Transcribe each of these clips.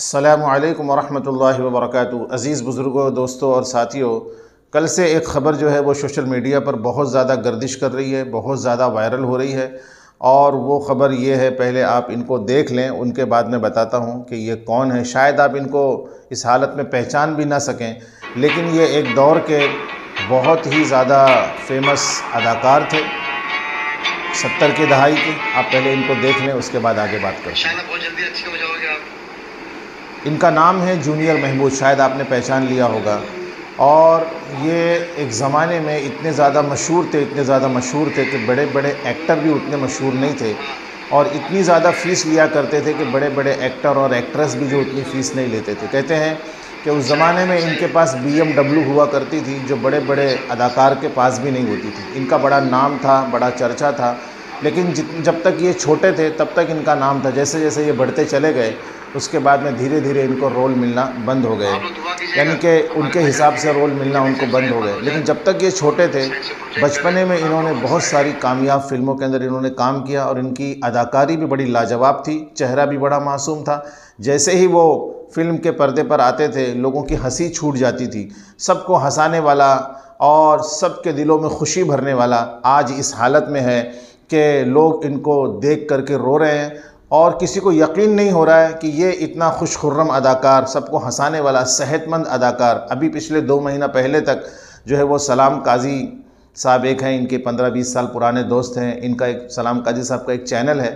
अस्सलामु अलैकुम वरहमतुल्लाहि वबरकातुहू। अज़ीज़ बुज़ुर्गों, दोस्तों और साथियों, कल से एक ख़बर जो है वो सोशल मीडिया पर बहुत ज़्यादा गर्दिश कर रही है, बहुत ज़्यादा वायरल हो रही है। और वो ख़बर ये है, पहले आप इनको देख लें, उनके बाद मैं बताता हूँ कि ये कौन है। शायद आप इनको इस हालत में पहचान भी ना सकें, लेकिन ये एक दौर के बहुत ही ज़्यादा फेमस अदाकार थे, 70 की दहाई के। आप पहले इनको देख लें, उसके बाद आगे बात करते हैं। बहुत जल्दी अच्छे हो जाओगे आप। इनका नाम है जूनियर महमूद, शायद आपने पहचान लिया होगा। और ये एक ज़माने में इतने ज़्यादा मशहूर थे कि बड़े बड़े एक्टर भी उतने मशहूर नहीं थे, और इतनी ज़्यादा फ़ीस लिया करते थे कि बड़े बड़े एक्टर और एक्ट्रेस भी जो उतनी फ़ीस नहीं लेते थे। कहते हैं कि उस ज़माने में इनके पास BMW हुआ करती थी, जो बड़े बड़े अदाकार के पास भी नहीं होती थी। इनका बड़ा नाम था, बड़ा चर्चा था, लेकिन जब तक ये छोटे थे तब तक इनका नाम था। जैसे जैसे ये बढ़ते चले गए, उसके बाद में धीरे धीरे इनको रोल मिलना बंद हो गए, यानी कि उनके हिसाब से रोल मिलना उनको बंद हो गए। लेकिन जब तक ये छोटे थे, बचपने में इन्होंने बहुत सारी कामयाब फिल्मों के अंदर इन्होंने काम किया, और इनकी अदाकारी भी बड़ी लाजवाब थी, चेहरा भी बड़ा मासूम था। जैसे ही वो फिल्म के पर्दे पर आते थे, लोगों की हंसी छूट जाती थी। सबको हंसाने वाला और सबके दिलों में खुशी भरने वाला आज इस हालत में है कि लोग इनको देख करके रो रहे हैं, और किसी को यकीन नहीं हो रहा है कि ये इतना खुशखुर्रम अदाकार, सबको हंसाने वाला, सेहतमंद अदाकार। अभी पिछले 2 महीना पहले तक जो है वो सलाम काजी साहब, एक हैं इनके 15-20 साल पुराने दोस्त हैं, इनका एक सलाम काजी साहब का एक चैनल है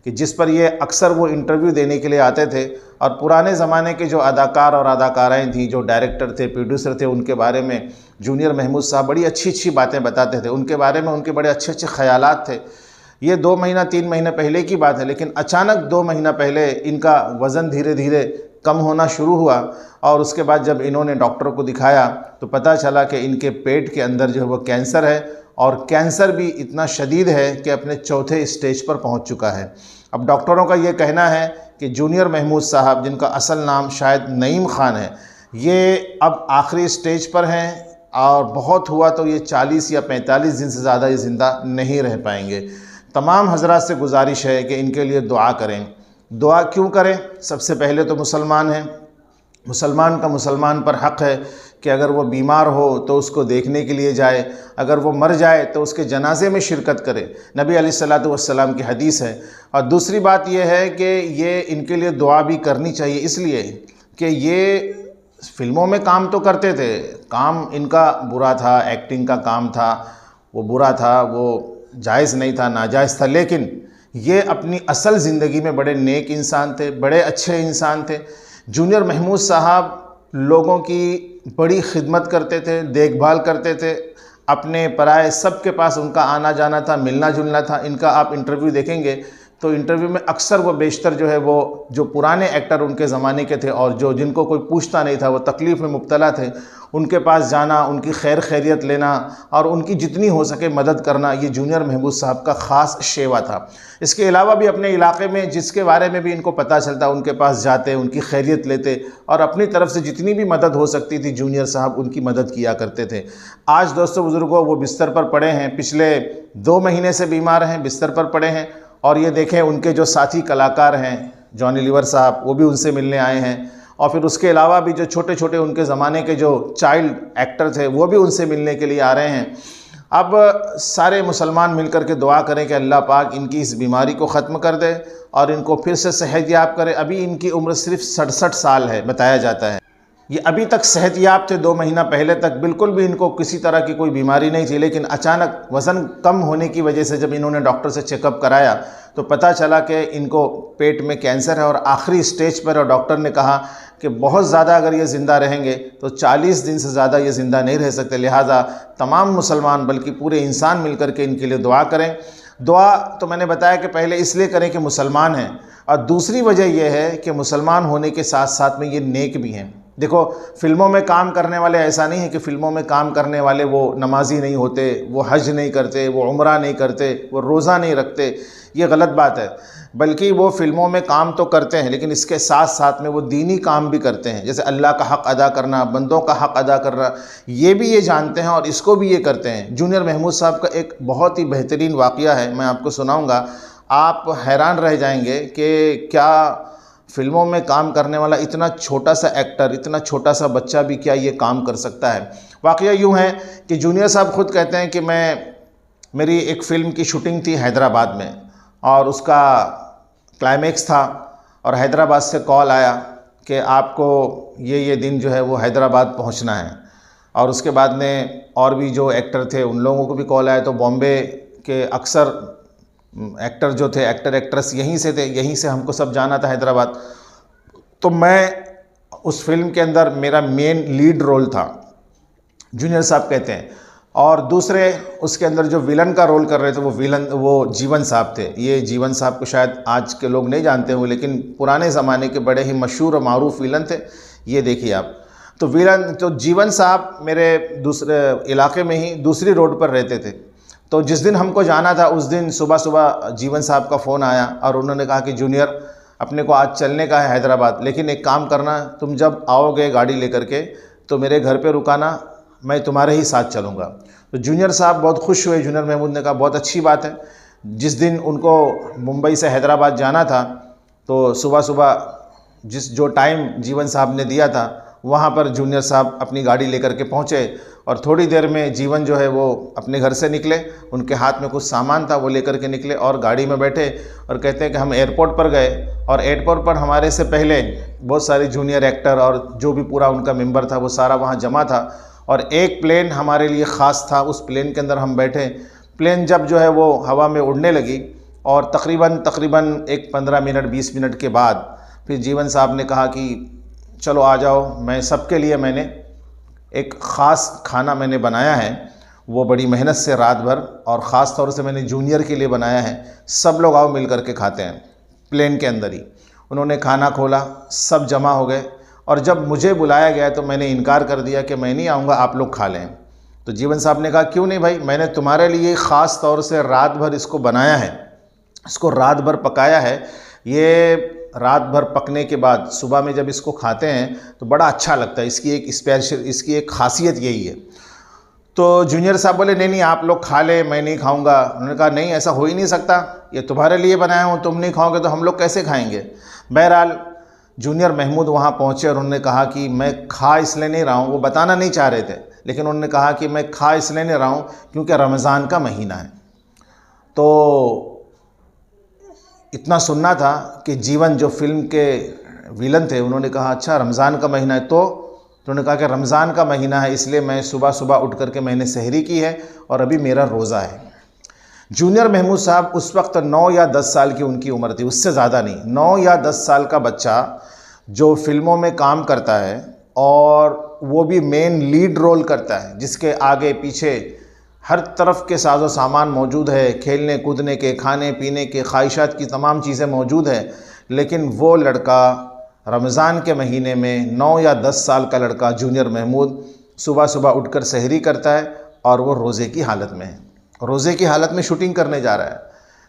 कि जिस पर ये अक्सर वो इंटरव्यू देने के लिए आते थे, और पुराने ज़माने के जो अदाकार और अदाकाराएँ थी, जो डायरेक्टर थे, प्रोड्यूसर थे, उनके बारे में जूनियर महमूद साहब बड़ी अच्छी अच्छी बातें बताते थे। उनके बारे में उनके बड़े अच्छे अच्छे ख़यालात थे। ये 2 महीना 3 महीने पहले की बात है, लेकिन अचानक 2 महीना पहले इनका वज़न धीरे धीरे कम होना शुरू हुआ, और उसके बाद जब इन्होंने डॉक्टर को दिखाया तो पता चला कि इनके पेट के अंदर जो है वो कैंसर है, और कैंसर भी इतना शदीद है कि अपने 4थे स्टेज पर पहुंच चुका है। अब डॉक्टरों का ये कहना है कि जूनियर महमूद साहब, जिनका असल नाम शायद नईम ख़ान है, ये अब आखिरी स्टेज पर हैं, और बहुत हुआ तो ये 40 या 45 दिन से ज़्यादा ये ज़िंदा नहीं रह पाएंगे। तमाम हज़रात से गुजारिश है कि इनके लिए दुआ करें। दुआ क्यों करें? सबसे पहले तो मुसलमान हैं, मुसलमान का मुसलमान पर हक़ है कि अगर वो बीमार हो तो उसको देखने के लिए जाए, अगर वो मर जाए तो उसके जनाजे में शिरकत करे। नबी अलैहिस्सलातु वस्सलाम की हदीस है। और दूसरी बात ये है कि ये इनके लिए दुआ भी करनी चाहिए, इसलिए कि ये फ़िल्मों में काम तो करते थे, काम इनका बुरा था, एक्टिंग का काम था वो बुरा था, वो जायज़ नहीं था, नाजायज़ था, लेकिन ये अपनी असल ज़िंदगी में बड़े नेक इंसान थे, बड़े अच्छे इंसान थे। जूनियर महमूद साहब लोगों की बड़ी खिदमत करते थे, देखभाल करते थे, अपने पराए सबके पास उनका आना जाना था, मिलना जुलना था। इनका आप इंटरव्यू देखेंगे तो इंटरव्यू में अक्सर वो बेशतर जो है वो जो पुराने एक्टर उनके ज़माने के थे, और जो जिनको कोई पूछता नहीं था, वो तकलीफ़ में मुब्तला थे, उनके पास जाना, उनकी खैर खैरियत लेना और उनकी जितनी हो सके मदद करना, ये जूनियर महमूद साहब का ख़ास शेवा था। इसके अलावा भी अपने इलाके में जिसके बारे में भी इनको पता चलता, उनके पास जाते, उनकी खैरियत लेते, और अपनी तरफ से जितनी भी मदद हो सकती थी जूनियर साहब उनकी मदद किया करते थे। आज दोस्तों बुज़ुर्गों, वो बिस्तर पर पड़े हैं, पिछले 2 महीने से बीमार हैं, बिस्तर पर पड़े हैं। और ये देखें, उनके जो साथी कलाकार हैं जॉनी लीवर साहब, वो भी उनसे मिलने आए हैं, और फिर उसके अलावा भी जो छोटे छोटे उनके ज़माने के जो चाइल्ड एक्टर थे वो भी उनसे मिलने के लिए आ रहे हैं। अब सारे मुसलमान मिलकर के दुआ करें कि अल्लाह पाक इनकी इस बीमारी को ख़त्म कर दे और इनको फिर से सेहत याब करे। अभी इनकी उम्र सिर्फ 67 साल है, बताया जाता है। ये अभी तक सेहत याब थे, 2 महीना पहले तक बिल्कुल भी इनको किसी तरह की कोई बीमारी नहीं थी, लेकिन अचानक वज़न कम होने की वजह से जब इन्होंने डॉक्टर से चेकअप कराया तो पता चला कि इनको पेट में कैंसर है, और आखिरी स्टेज पर। और डॉक्टर ने कहा कि बहुत ज़्यादा अगर ये ज़िंदा रहेंगे तो 40 दिन से ज़्यादा ये ज़िंदा नहीं रह सकते। लिहाजा तमाम मुसलमान बल्कि पूरे इंसान मिल कर के इनके लिए दुआ करें। दुआ तो मैंने बताया कि पहले इसलिए करें कि मुसलमान हैं, और दूसरी वजह यह है कि मुसलमान होने के साथ साथ में ये नेक भी हैं। देखो, फ़िल्मों में काम करने वाले, ऐसा नहीं है कि फ़िल्मों में काम करने वाले वो नमाजी नहीं होते, वो हज नहीं करते, वो उम्रा नहीं करते, वो रोज़ा नहीं रखते, ये गलत बात है। बल्कि वो फ़िल्मों में काम तो करते हैं, लेकिन इसके साथ साथ में वो दीनी काम भी करते हैं, जैसे अल्लाह का हक़ अदा करना, बंदों का हक़ अदा करना, ये भी ये जानते हैं और इसको भी ये करते हैं। जूनियर महमूद साहब का एक बहुत ही बेहतरीन वाक़या है, मैं आपको सुनाऊँगा, आप हैरान रह जाएंगे कि क्या फ़िल्मों में काम करने वाला इतना छोटा सा एक्टर, इतना छोटा सा बच्चा भी क्या ये काम कर सकता है। वाक़या यूँ है कि जूनियर साहब ख़ुद कहते हैं कि मेरी एक फ़िल्म की शूटिंग थी हैदराबाद में और उसका क्लाइमेक्स था और हैदराबाद से कॉल आया कि आपको ये दिन जो है वो हैदराबाद पहुंचना है। और उसके बाद में और भी जो एक्टर थे उन लोगों को भी कॉल आया। तो बॉम्बे के अक्सर एक्टर जो थे, एक्टर एक्ट्रेस यहीं से थे, यहीं से हमको सब जाना था हैदराबाद। तो मैं उस फिल्म के अंदर मेरा मेन लीड रोल था, जूनियर साहब कहते हैं। और दूसरे उसके अंदर जो विलन का रोल कर रहे थे वो जीवन साहब थे। ये जीवन साहब को शायद आज के लोग नहीं जानते होंगे, लेकिन पुराने ज़माने के बड़े ही मशहूर और मारूफ विलन थे। ये देखिए आप, तो जीवन साहब मेरे दूसरे इलाके में ही दूसरी रोड पर रहते थे। तो जिस दिन हमको जाना था उस दिन सुबह सुबह जीवन साहब का फ़ोन आया और उन्होंने कहा कि जूनियर, अपने को आज चलने का है हैदराबाद, लेकिन एक काम करना, तुम जब आओगे गाड़ी लेकर के तो मेरे घर पे रुकाना, मैं तुम्हारे ही साथ चलूँगा। तो जूनियर साहब बहुत खुश हुए। जूनियर महमूद ने कहा बहुत अच्छी बात है। जिस दिन उनको मुंबई से हैदराबाद जाना था तो सुबह सुबह जो टाइम जीवन साहब ने दिया था वहाँ पर जूनियर साहब अपनी गाड़ी लेकर के पहुँचे और थोड़ी देर में जीवन जो है वो अपने घर से निकले। उनके हाथ में कुछ सामान था, वो लेकर के निकले और गाड़ी में बैठे और कहते हैं कि हम एयरपोर्ट पर गए और एयरपोर्ट पर हमारे से पहले बहुत सारे जूनियर एक्टर और जो भी पूरा उनका मेंबर था वो सारा वहाँ जमा था। और एक प्लेन हमारे लिए ख़ास था, उस प्लेन के अंदर हम बैठे। प्लेन जब जो है वो हवा में उड़ने लगी और तकरीबन एक 15 मिनट 20 मिनट के बाद फिर जीवन साहब ने कहा कि चलो आ जाओ, मैं सबके लिए मैंने एक ख़ास खाना मैंने बनाया है, वो बड़ी मेहनत से रात भर, और ख़ास तौर से मैंने जूनियर के लिए बनाया है, सब लोग आओ मिल कर के खाते हैं। प्लेन के अंदर ही उन्होंने खाना खोला, सब जमा हो गए और जब मुझे बुलाया गया तो मैंने इनकार कर दिया कि मैं नहीं आऊँगा, आप लोग खा लें। तो जीवन साहब ने कहा क्यों नहीं भाई, मैंने तुम्हारे लिए ख़ास तौर से रात भर इसको बनाया है, इसको रात भर पकाया है। ये रात भर पकने के बाद सुबह में जब इसको खाते हैं तो बड़ा अच्छा लगता है, इसकी एक खासियत यही है। तो जूनियर साहब बोले नहीं आप लोग खा ले, मैं नहीं खाऊंगा। उन्होंने कहा नहीं, ऐसा हो ही नहीं सकता, ये तुम्हारे लिए बनाया हूँ, तुम नहीं खाओगे तो हम लोग कैसे खाएंगे। बहरहाल जूनियर महमूद वहाँ पहुँचे और उन्होंने कहा कि मैं खा इसलिए नहीं रहा हूँ, वो बताना नहीं चाह रहे थे, लेकिन उन्होंने कहा कि मैं खा इसलिए नहीं रहा हूँ क्योंकि रमज़ान का महीना है। तो इतना सुनना था कि जीवन जो फिल्म के विलन थे उन्होंने कहा अच्छा रमज़ान का महीना है, तो उन्होंने कहा कि रमज़ान का महीना है इसलिए मैं सुबह सुबह उठ करके मैंने सहरी की है और अभी मेरा रोज़ा है। जूनियर महमूद साहब उस वक्त 9 या 10 साल की उनकी उम्र थी, उससे ज़्यादा नहीं। 9 या 10 साल का बच्चा जो फिल्मों में काम करता है और वो भी मेन लीड रोल करता है, जिसके आगे पीछे हर तरफ के साजो सामान मौजूद है, खेलने कूदने के, खाने पीने के, ख्वाहिशात की तमाम चीज़ें मौजूद है, लेकिन वो लड़का रमज़ान के महीने में 9 या 10 साल का लड़का जूनियर महमूद सुबह सुबह उठकर सहरी करता है और वो रोज़े की हालत में है, रोज़े की हालत में शूटिंग करने जा रहा है।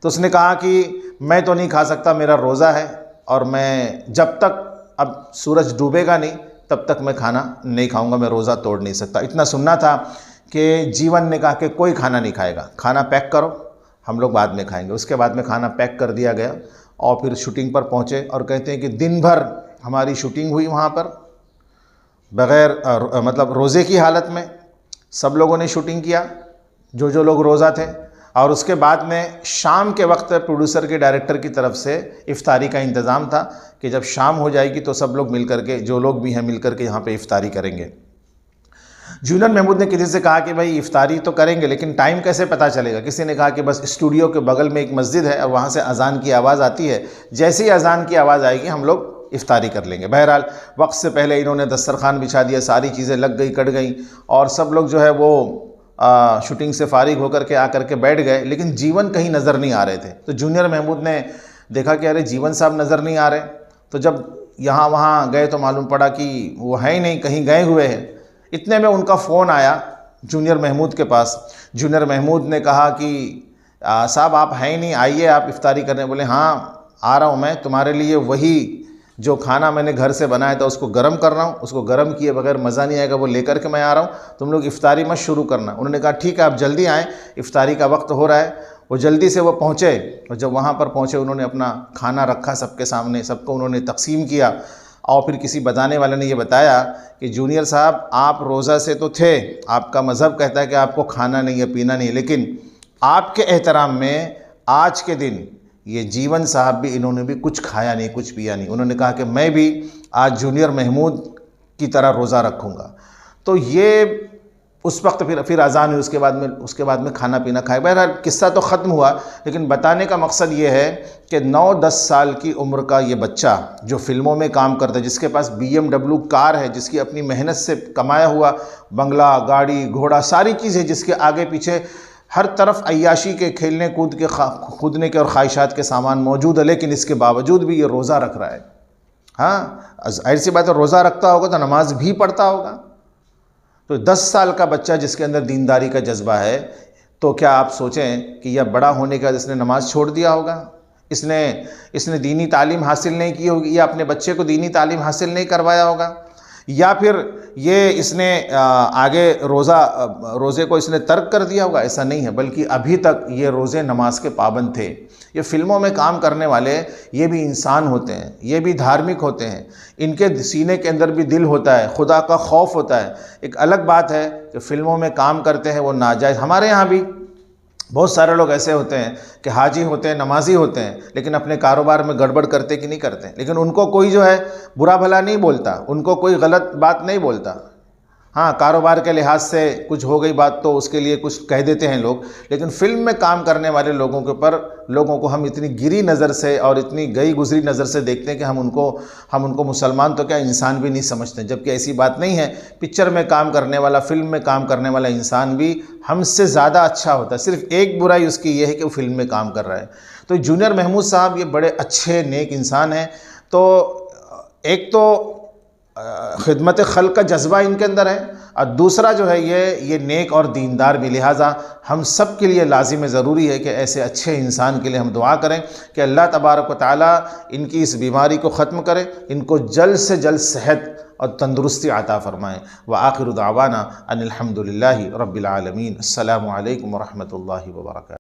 तो उसने कहा कि मैं तो नहीं खा सकता, मेरा रोज़ा है और मैं जब तक अब सूरज डूबेगा नहीं तब तक मैं खाना नहीं खाऊंगा, मैं रोज़ा तोड़ नहीं सकता। इतना सुनना था कि जीवन ने कहा कि कोई खाना नहीं खाएगा, खाना पैक करो, हम लोग बाद में खाएंगे। उसके बाद में खाना पैक कर दिया गया और फिर शूटिंग पर पहुँचे और कहते हैं कि दिन भर हमारी शूटिंग हुई वहाँ पर बग़ैर मतलब रोज़े की हालत में। सब लोगों ने शूटिंग किया जो लोग रोज़ा थे, और उसके बाद में शाम के वक्त प्रोड्यूसर के डायरेक्टर की तरफ से इफ्तारी का इंतज़ाम था कि जब शाम हो जाएगी तो सब लोग मिल करके, जो लोग भी हैं मिल करके यहाँ पे इफ्तारी करेंगे। जूनियर महमूद ने किसी से कहा कि भाई इफ्तारी तो करेंगे लेकिन टाइम कैसे पता चलेगा। किसी ने कहा कि बस स्टूडियो के बगल में एक मस्जिद है और वहाँ से अजान की आवाज़ आती है, जैसे ही अजान की आवाज़ आएगी हम लोग इफ्तारी कर लेंगे। बहरहाल वक्त से पहले इन्होंने दस्तरखान बिछा दिया, सारी चीज़ें लग गई, कट गई और सब लोग जो है वो शूटिंग से फारिग होकर के आकर के बैठ गए, लेकिन जीवन कहीं नज़र नहीं आ रहे थे। तो जूनियर महमूद ने देखा कि अरे जीवन साहब नज़र नहीं आ रहे। तो जब यहाँ वहाँ गए तो मालूम पड़ा कि वो है ही नहीं, कहीं गए हुए हैं। इतने में उनका फ़ोन आया जूनियर महमूद के पास। जूनियर महमूद ने कहा कि साहब आप हैं ही नहीं, आइए आप इफ्तारी करने। बोले हाँ आ रहा हूँ मैं, तुम्हारे लिए वही जो खाना मैंने घर से बनाया था उसको गर्म कर रहा हूँ, उसको गर्म किए बगैर मज़ा नहीं आएगा, वो लेकर के मैं आ रहा हूँ, तुम लोग इफ्तारी मत शुरू करना। उन्होंने कहा ठीक है आप जल्दी आएँ, इफ्तारी का वक्त हो रहा है। वो जल्दी से वो पहुँचे, और जब वहाँ पर पहुँचे उन्होंने अपना खाना रखा सबके सामने, सबको उन्होंने तकसीम किया। और फिर किसी बताने वाले ने ये बताया कि जूनियर साहब, आप रोज़ा से तो थे, आपका मज़हब कहता है कि आपको खाना नहीं है, पीना नहीं है, लेकिन आपके एहतराम में आज के दिन ये जीवन साहब भी, इन्होंने भी कुछ खाया नहीं, कुछ पिया नहीं। उन्होंने कहा कि मैं भी आज जूनियर महमूद की तरह रोज़ा रखूँगा। तो ये उस वक्त फिर अज़ान हुई, उसके बाद में खाना पीना खाया। बहरहाल किस्सा तो ख़त्म हुआ, लेकिन बताने का मकसद ये है कि 9-10 साल की उम्र का ये बच्चा जो फ़िल्मों में काम करता है, जिसके पास BMW कार है, जिसकी अपनी मेहनत से कमाया हुआ बंगला, गाड़ी, घोड़ा, सारी चीज़ें, जिसके आगे पीछे हर तरफ अय्याशी के, खेलने कूदने के और ख्वाहिशात के सामान मौजूद है, लेकिन इसके बावजूद भी ये रोज़ा रख रहा है। हाँ, जाहिर सी बात है, रोज़ा रखता होगा तो नमाज भी पढ़ता होगा। तो 10 साल का बच्चा जिसके अंदर दीनदारी का जज्बा है, तो क्या आप सोचें कि यह बड़ा होने के बाद इसने नमाज छोड़ दिया होगा, इसने दीनी तालीम हासिल नहीं की होगी, या अपने बच्चे को दीनी तालीम हासिल नहीं करवाया होगा, या फिर ये इसने आगे रोज़े को इसने तर्क कर दिया होगा। ऐसा नहीं है, बल्कि अभी तक ये रोज़े नमाज के पाबंद थे। ये फ़िल्मों में काम करने वाले ये भी इंसान होते हैं, ये भी धार्मिक होते हैं, इनके सीने के अंदर भी दिल होता है, खुदा का खौफ होता है। एक अलग बात है कि फ़िल्मों में काम करते हैं वो नाजायज़। हमारे यहाँ भी बहुत सारे लोग ऐसे होते हैं कि हाजी होते हैं, नमाजी होते हैं, लेकिन अपने कारोबार में गड़बड़ करते कि नहीं करते, लेकिन उनको कोई जो है बुरा भला नहीं बोलता, उनको कोई गलत बात नहीं बोलता। हाँ, कारोबार के लिहाज से कुछ हो गई बात तो उसके लिए कुछ कह देते हैं लोग, लेकिन फ़िल्म में काम करने वाले लोगों के ऊपर, लोगों को हम इतनी गिरी नज़र से और इतनी गई गुजरी नज़र से देखते हैं कि हम उनको मुसलमान तो क्या, इंसान भी नहीं समझते, जबकि ऐसी बात नहीं है। पिक्चर में काम करने वाला, फ़िल्म में काम करने वाला इंसान भी हमसे ज़्यादा अच्छा होता है। सिर्फ एक बुराई उसकी ये है कि वो फ़िल्म में काम कर रहा है। तो जूनियर महमूद साहब ये बड़े अच्छे नेक इंसान हैं। तो एक तो खिदमत खल्क का जज्बा इनके अंदर है, और दूसरा जो है ये नेक और दीनदार भी। लिहाजा हम सब के लिए लाजिम ज़रूरी है कि ऐसे अच्छे इंसान के लिए हम दुआ करें कि अल्लाह तबारक व तआला इनकी इस बीमारी को ख़त्म करे, इनको जल्द से जल्द सेहत और तंदुरुस्ती अता फ़रमाएँ। व आखिरु दावाना अनिल हम्दुलिल्लाहि रब्बिल आलमीन। अस्सलामु अलैकुम व रहमतुल्लाहि व बरकातुहू।